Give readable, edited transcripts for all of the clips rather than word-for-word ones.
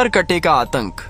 सरकटे का आतंक।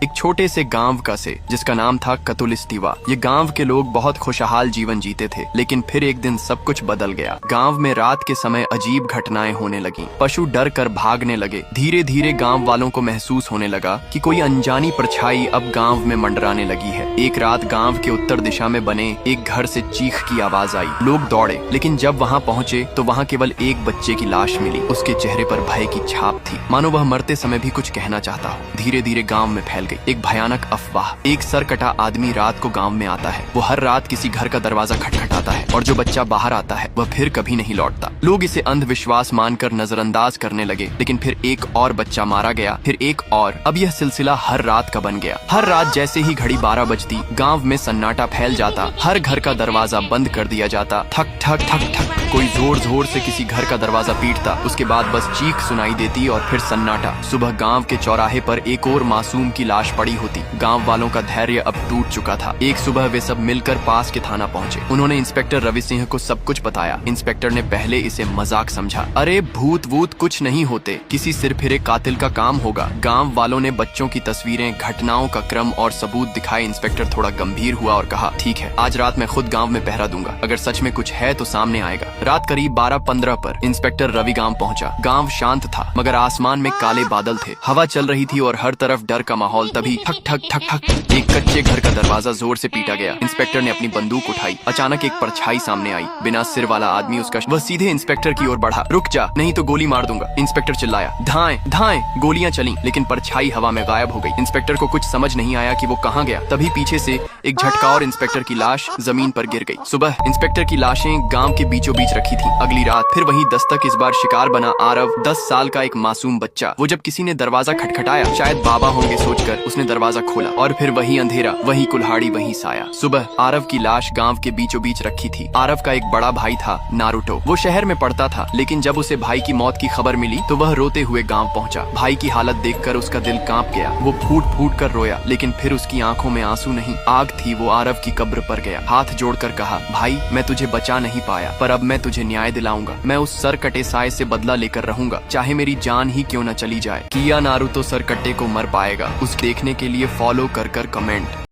एक छोटे से गांव का से जिसका नाम था कतुलिस्तीवा। ये गांव के लोग बहुत खुशहाल जीवन जीते थे, लेकिन फिर एक दिन सब कुछ बदल गया। गांव में रात के समय अजीब घटनाएं होने लगी। पशु डर कर भागने लगे। धीरे धीरे गांव वालों को महसूस होने लगा कि कोई अनजानी परछाई अब गांव में मंडराने लगी है। एक रात गांव के उत्तर दिशा में बने एक घर से चीख की आवाज आई। लोग दौड़े, लेकिन जब वहां पहुंचे तो वहां केवल एक बच्चे की लाश मिली। उसके चेहरे पर भय की छाप थी, मानो वह मरते समय भी कुछ कहना चाहता हो। धीरे धीरे गांव में फैल गई एक भयानक अफवाह। एक सरकटा आदमी रात को गांव में आता है। वो हर रात किसी घर का दरवाजा खटखटाता है और जो बच्चा बाहर आता है वह फिर कभी नहीं लौटता। लोग इसे अंधविश्वास मानकर नजरअंदाज करने लगे, लेकिन फिर एक और बच्चा मारा गया, फिर एक और। अब यह सिलसिला हर रात का बन गया। हर रात जैसे ही घड़ी 12 बजती, गांव में सन्नाटा फैल जाता। हर घर का दरवाजा बंद कर दिया जाता। ठक ठक ठक ठक कोई जोर जोर से किसी घर का दरवाजा पीटता। उसके बाद बस चीख सुनाई देती और फिर सन्नाटा। सुबह गांव के चौराहे पर एक और मासूम की लाश पड़ी होती। गांव वालों का धैर्य अब टूट चुका था। एक सुबह वे सब मिलकर पास के थाना पहुंचे। उन्होंने इंस्पेक्टर रवि सिंह को सब कुछ बताया। इंस्पेक्टर ने पहले इसे मजाक समझा। अरे भूत वूत कुछ नहीं होते, किसी सिरफिरे कातिल का काम होगा। गांव वालों ने बच्चों की तस्वीरें, घटनाओं का क्रम और सबूत दिखाए। इंस्पेक्टर थोड़ा गंभीर हुआ और कहा, ठीक है, आज रात मैं खुद गाँव में पहरा दूंगा। अगर सच में कुछ है तो सामने आएगा। रात करीब 12:15 पर इंस्पेक्टर रवि गांव पहुंचा। गांव शांत था, मगर आसमान में काले बादल थे। हवा चल रही थी और हर तरफ डर का माहौल। तभी ठक ठक ठक ठक एक कच्चे घर का दरवाजा जोर से पीटा गया। इंस्पेक्टर ने अपनी बंदूक उठाई। अचानक एक परछाई सामने आई। बिना सिर वाला आदमी उसका वह सीधे इंस्पेक्टर की ओर बढ़ा। रुक जा, नहीं तो गोली मार दूंगा। इंस्पेक्टर चिल्लाया। धाएं धाएं। गोलियां चली, लेकिन परछाई हवा में गायब हो गई। इंस्पेक्टर को कुछ समझ नहीं आया कि वो कहाँ गया। तभी पीछे से एक झटका और इंस्पेक्टर की लाश जमीन पर गिर गई। सुबह इंस्पेक्टर की लाशें गांव के बीचों बीच रखी थी। अगली रात फिर वही दस्तक। इस बार शिकार बना आरव, 10 साल का एक मासूम बच्चा। वो जब किसी ने दरवाजा खटखटाया, शायद बाबा होंगे सोचकर, उसने दरवाजा खोला और फिर वही अंधेरा, वही कुल्हाड़ी, वही साया। सुबह आरव की लाश गांव के बीचों बीच रखी थी। आरव का एक बड़ा भाई था, नारुतो। वो शहर में पढ़ता था, लेकिन जब उसे भाई की मौत की खबर मिली तो वह रोते हुए गांव पहुंचा। भाई की हालत देखकर उसका दिल कांप गया। वो फूट फूट कर रोया, लेकिन फिर उसकी आंखों में आंसू नहीं, आग थी। वो आरव की कब्र पर गया, हाथ जोड़कर कहा, भाई मैं तुझे बचा नहीं पाया, पर अब मैं तुझे न्याय दिलाऊंगा। मैं उस सरकटे साए से बदला लेकर रहूंगा, चाहे मेरी जान ही क्यों न चली जाए। किया नारुतो सरकटे को मर पाएगा। उस देखने के लिए फॉलो कर कमेंट।